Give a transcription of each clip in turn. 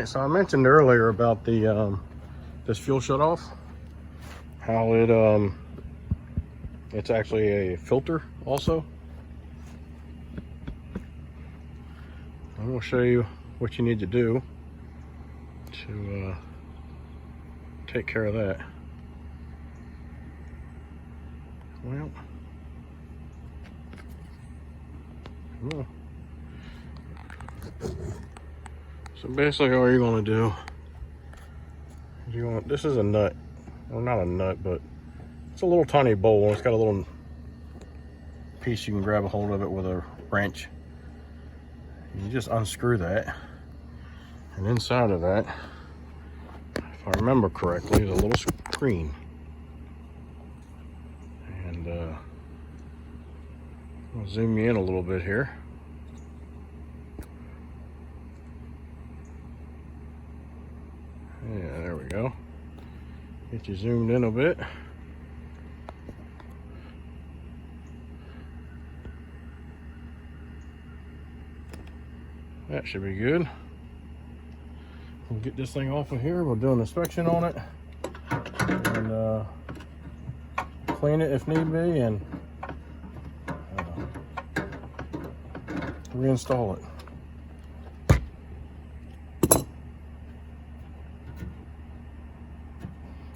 Alright, so I mentioned earlier about the this fuel shutoff, how it's actually a filter also. I'm going to show you what you need to do to take care of that. Well, come on. So basically all you're going to do is this is a nut, well not a nut, but it's a little tiny bowl. It's got a little piece you can grab a hold of it with a wrench. You just unscrew that, and inside of that, if I remember correctly, is a little screen. And I'll zoom you in a little bit here. Yeah, there we go. Get you zoomed in a bit. That should be good. We'll get this thing off of here. We'll do an inspection on it and clean it if need be, and reinstall it.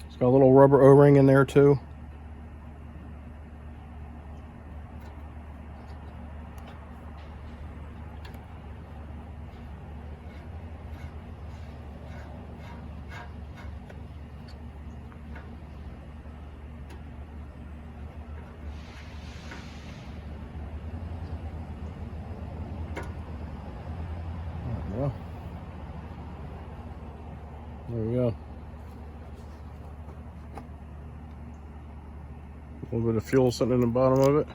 It's got a little rubber O-ring in there too. There we go. A little bit of fuel sitting in the bottom of it.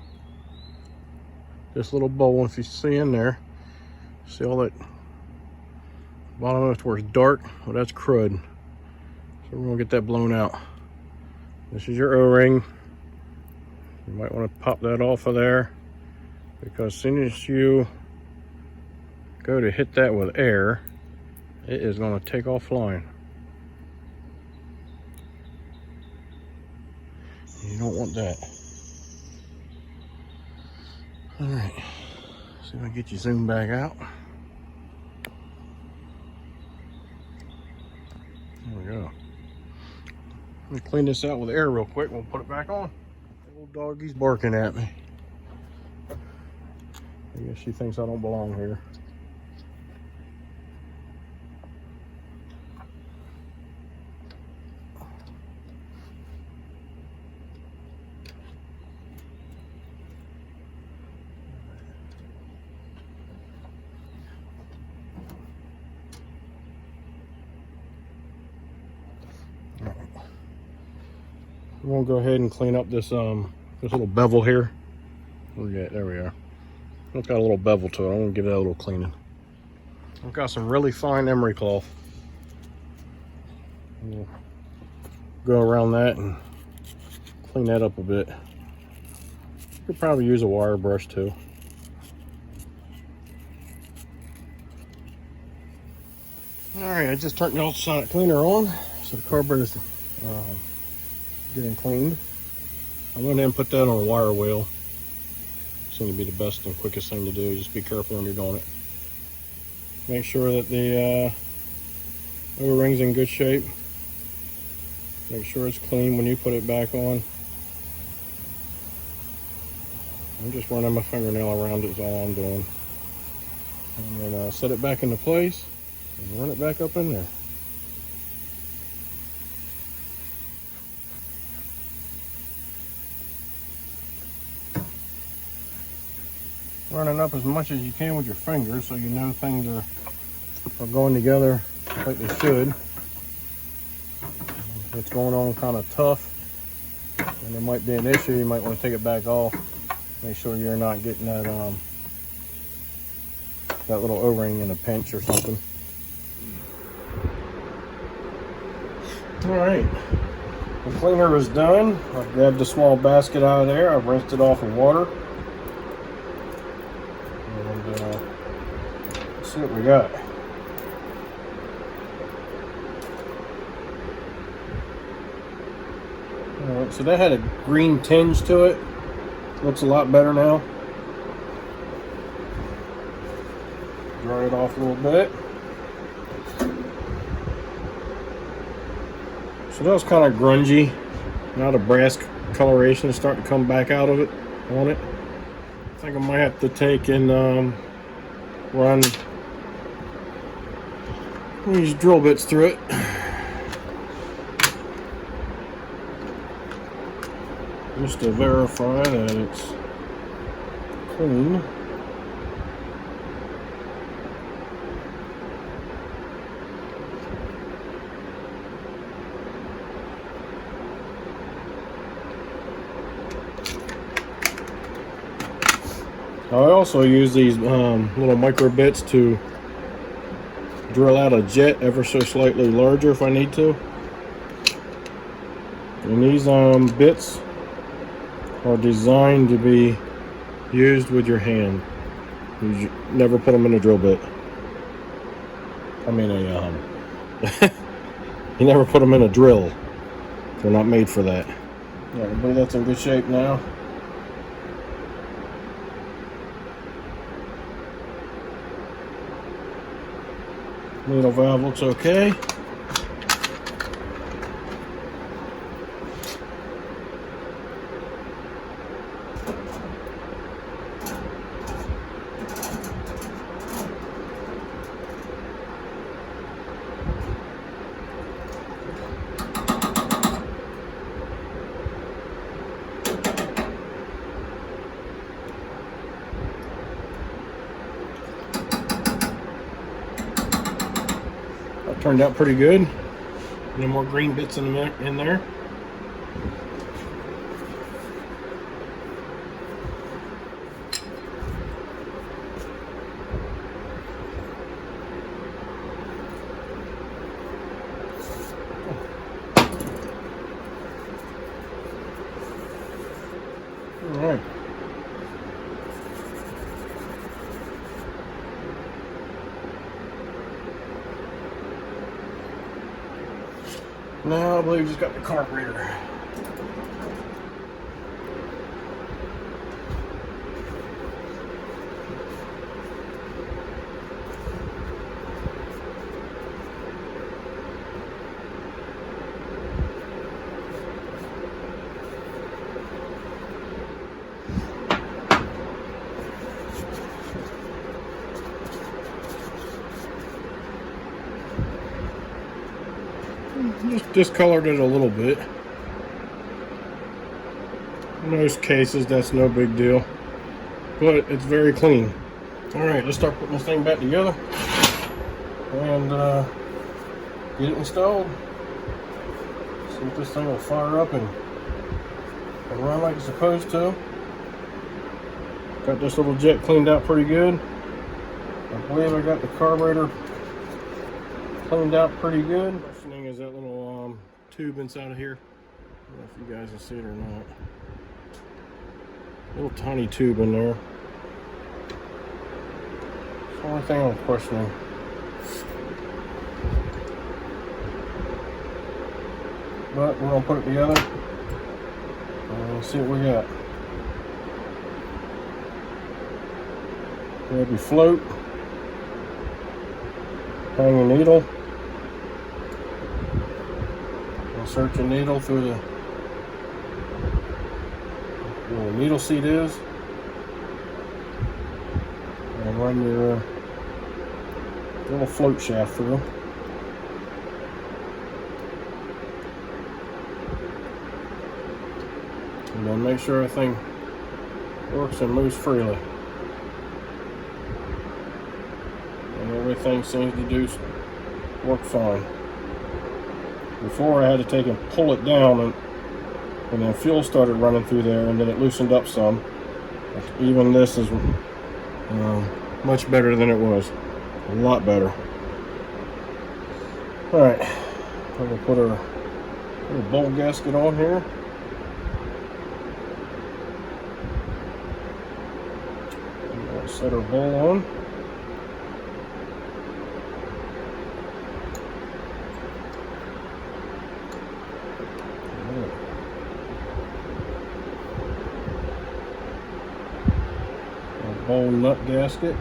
This little bowl, if you see in there, see all that bottom of it where it's dark? Well, that's crud. So we're gonna get that blown out. This is your O-ring. You might want to pop that off of there, because as soon as you go to hit that with air, it is going to take off flying. You don't want that. All right, see if I can get you zoomed back out. There we go. Let me clean this out with air real quick. We'll put it back on. The little doggy's barking at me. I guess she thinks I don't belong here. We're gonna go ahead and clean up this this little bevel here. Yeah, there we are. It's got a little bevel to it. I'm gonna give that a little cleaning. I've got some really fine emery cloth. We'll go around that and clean that up a bit. You could probably use a wire brush too. All right, I just turned the ultrasonic cleaner on, so the carburetor is getting cleaned. I'm going to put that on a wire wheel. Seems to be the best and quickest thing to do. Just be careful when you're doing it. Make sure that the O-ring's in good shape. Make sure it's clean when you put it back on. I'm just running my fingernail around it is all I'm doing. And then set it back into place and run it back up in there. Running up as much as you can with your fingers so you know things are going together like they should. If it's going on kind of tough and there might be an issue, you might want to take it back off. Make sure you're not getting that that little O-ring in a pinch or something. All right, the cleaner is done. I've grabbed the small basket out of there. I've rinsed it off with water. And let's see what we got. Alright, so that had a green tinge to it. Looks a lot better now. Dry it off a little bit. So that was kind of grungy. Now the brass coloration is starting to come back out of it on it. I think I might have to take and run these drill bits through it. Just to verify that it's clean. I also use these little micro bits to drill out a jet ever so slightly larger if I need to. And these bits are designed to be used with your hand. You never put them in a drill bit. I mean you never put them in a drill. They're not made for that. Yeah, I believe that's in good shape now. Needle valve looks okay. That turned out pretty good. No more green bits in there. All right. Now I believe we just got the carburetor. Just discolored it a little bit. In most cases, that's no big deal, but it's very clean. All right, let's start putting this thing back together and get it installed. See if this thing will fire up and run like it's supposed to. Got this little jet cleaned out pretty good. I believe I got the carburetor cleaned out pretty good. First thing is that little tube inside of here. I don't know if you guys can see it or not. Little tiny tube in there. It's the only thing I'm questioning. But we're gonna put it together and see what we got. Grab your float, hang your needle, insert your needle through the where the needle seat is, and run your little float shaft through. And then make sure everything works and moves freely. And everything seems to work fine. Before I had to take and pull it down, and then fuel started running through there, and then it loosened up some. Even this is much better than it was. A lot better. Alright, I'm going to put our little bowl gasket on here. Set our bowl on. ball nut gasket.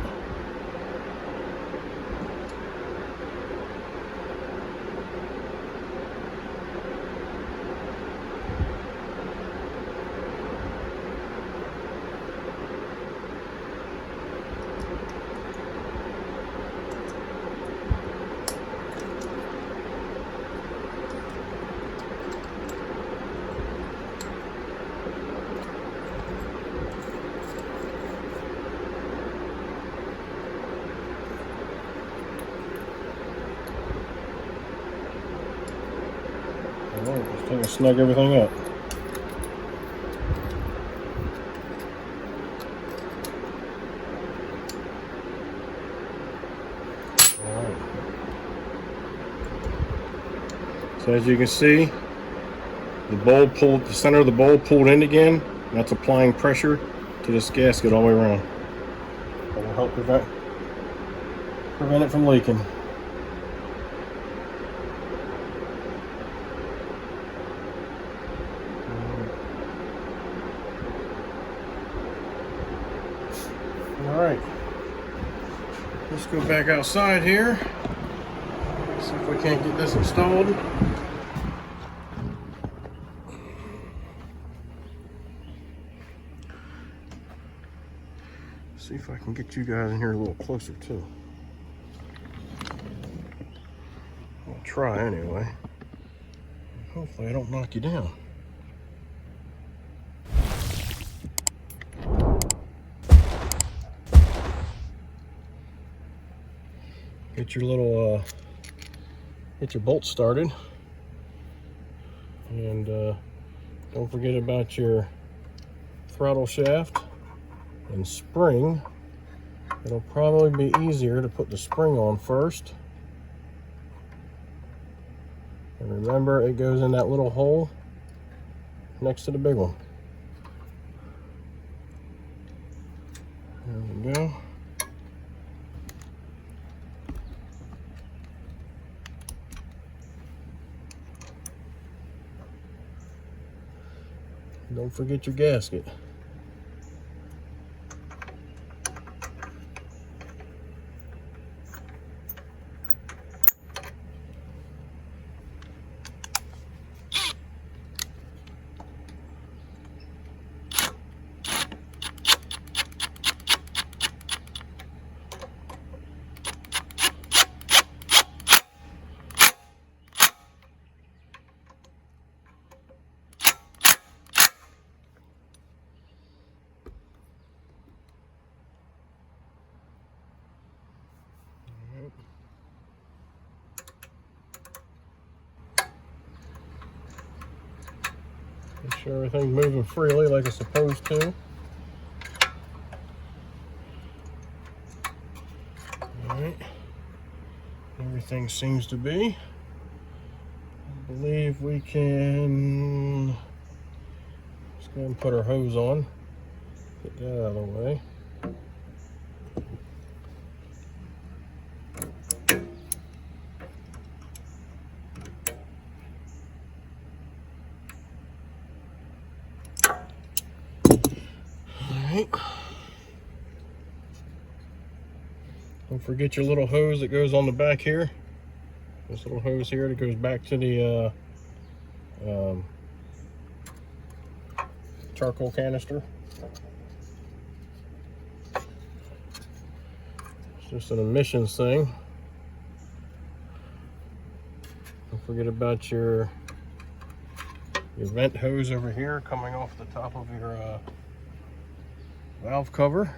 Alright, just trying to snug everything up. Alright. So as you can see, the center of the bowl pulled in again. That's applying pressure to this gasket all the way around. That will help prevent it from leaking. Alright, let's go back outside here, see if we can't get this installed. See if I can get you guys in here a little closer too. I'll try anyway. Hopefully I don't knock you down. Get your little get your bolt started, and don't forget about your throttle shaft and spring. It'll probably be easier to put the spring on first, and remember, it goes in that little hole next to the big one. There we go. Don't forget your gasket. Make sure everything's moving freely like it's supposed to. Alright. Everything seems to be. I believe we can let's go ahead and put our hose on. Get that out of the way. Don't forget your little hose that goes on the back here. This little hose here that goes back to the charcoal canister. It's just an emissions thing. Don't forget about your vent hose over here coming off the top of your valve cover.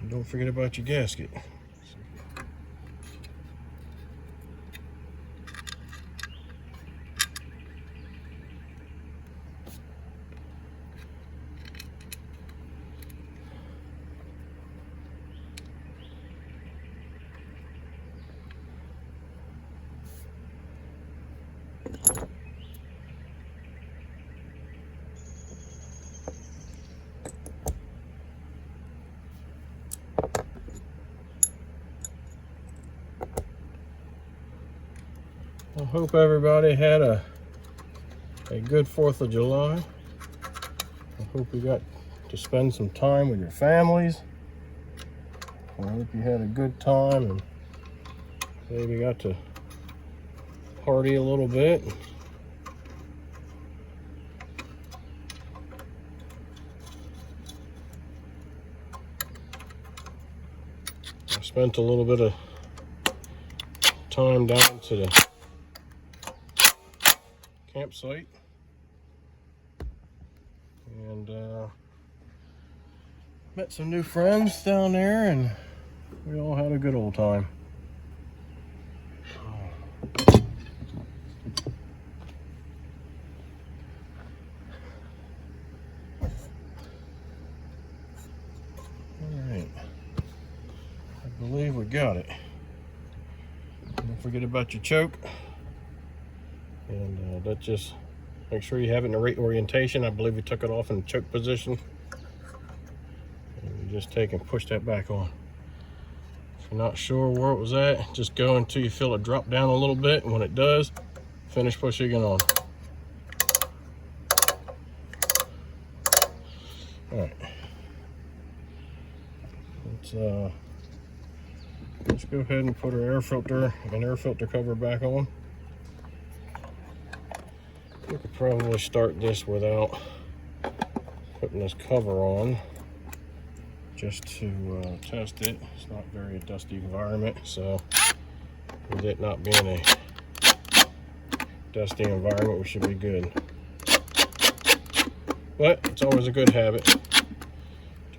And don't forget about your gasket. I hope everybody had a good 4th of July. I hope you got to spend some time with your families. I hope you had a good time and maybe got to party a little bit. I spent a little bit of time down to the campsite and met some new friends down there, and we all had a good old time. Alright, I believe we got it. Don't forget about your choke, and that just make sure you have it in the right orientation. I believe we took it off in the choke position, and you just take and push that back on. If you're not sure where it was at, just go until you feel it drop down a little bit, and when it does, finish pushing it on. Alright, let's go ahead and put our air filter and air filter cover back on. We could probably start this without putting this cover on, just to test it. It's not very dusty environment, so with it not being a dusty environment, we should be good. But it's always a good habit to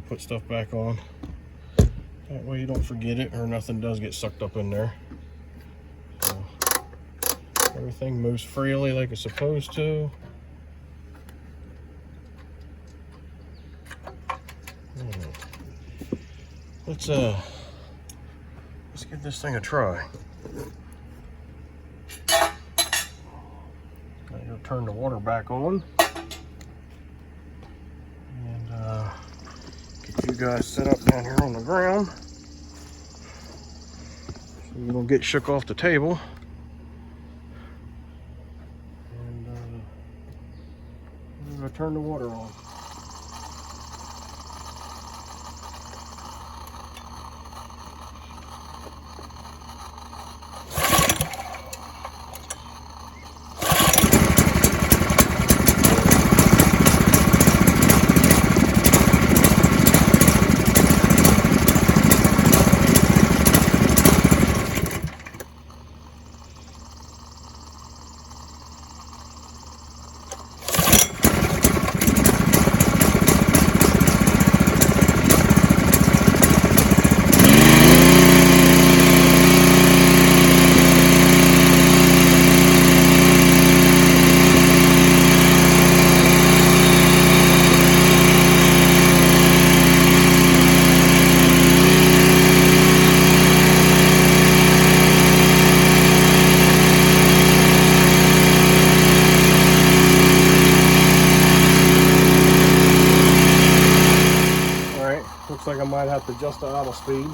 put stuff back on. That way you don't forget it or nothing does get sucked up in there. So everything moves freely like it's supposed to. Let's give this thing a try. I'm gonna turn the water back on and get you guys set up down here on the ground so you don't get shook off the table. And I'm gonna turn the water on. Looks like I might have to adjust the auto speed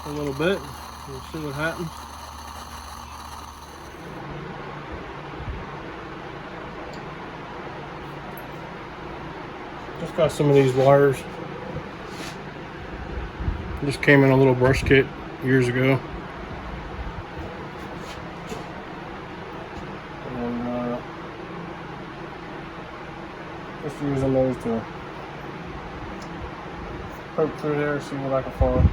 a little bit. We'll see what happens. Just got some of these wires. Just came in a little brush kit years ago. And just using those to poke through there, see what I can find.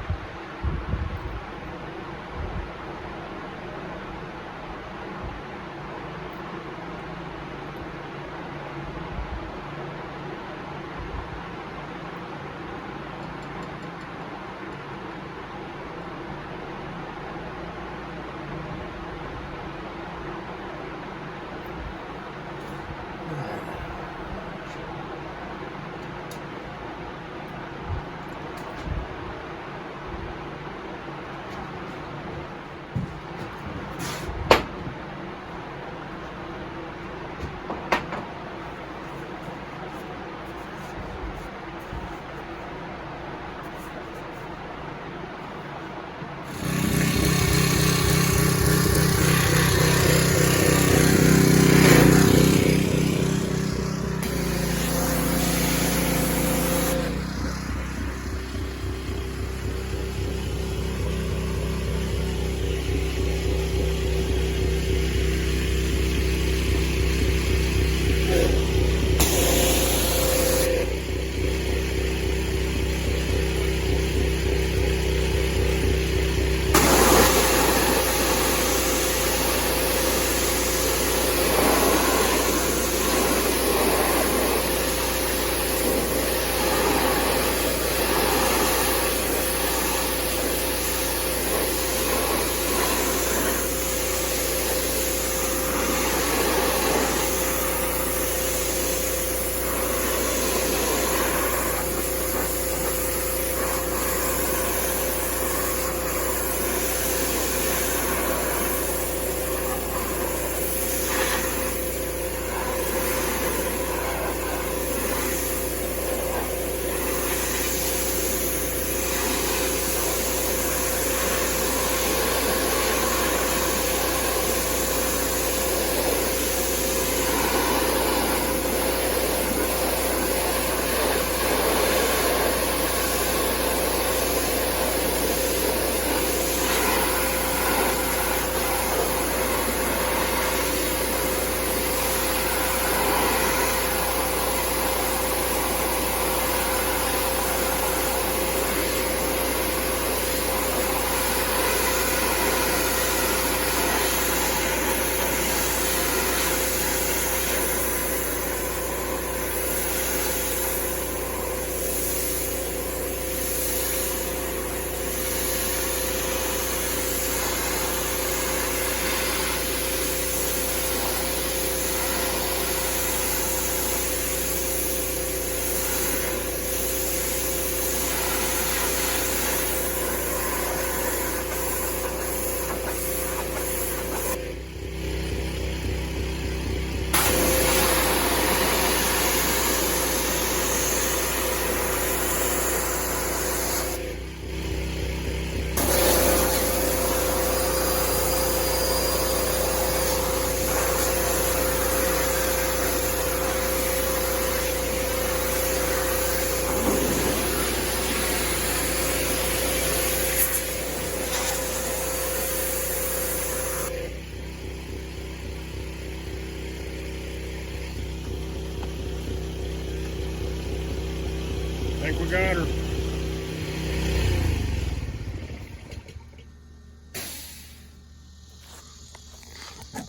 we got her.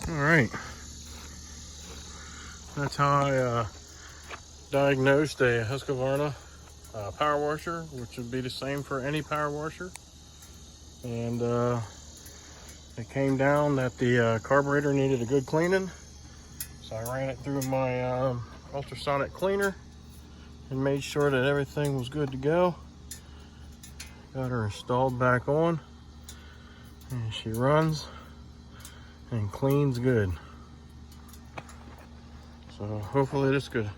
All right. That's how I diagnosed a Husqvarna power washer, which would be the same for any power washer. And it came down that the carburetor needed a good cleaning. So I ran it through my ultrasonic cleaner and made sure that everything was good to go. Got her installed back on, and she runs and cleans good. So hopefully this could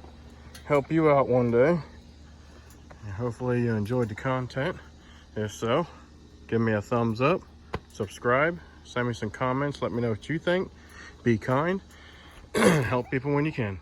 help you out one day, and hopefully you enjoyed the content. If so, give me a thumbs up, subscribe, send me some comments, let me know what you think. Be kind, help people when you can.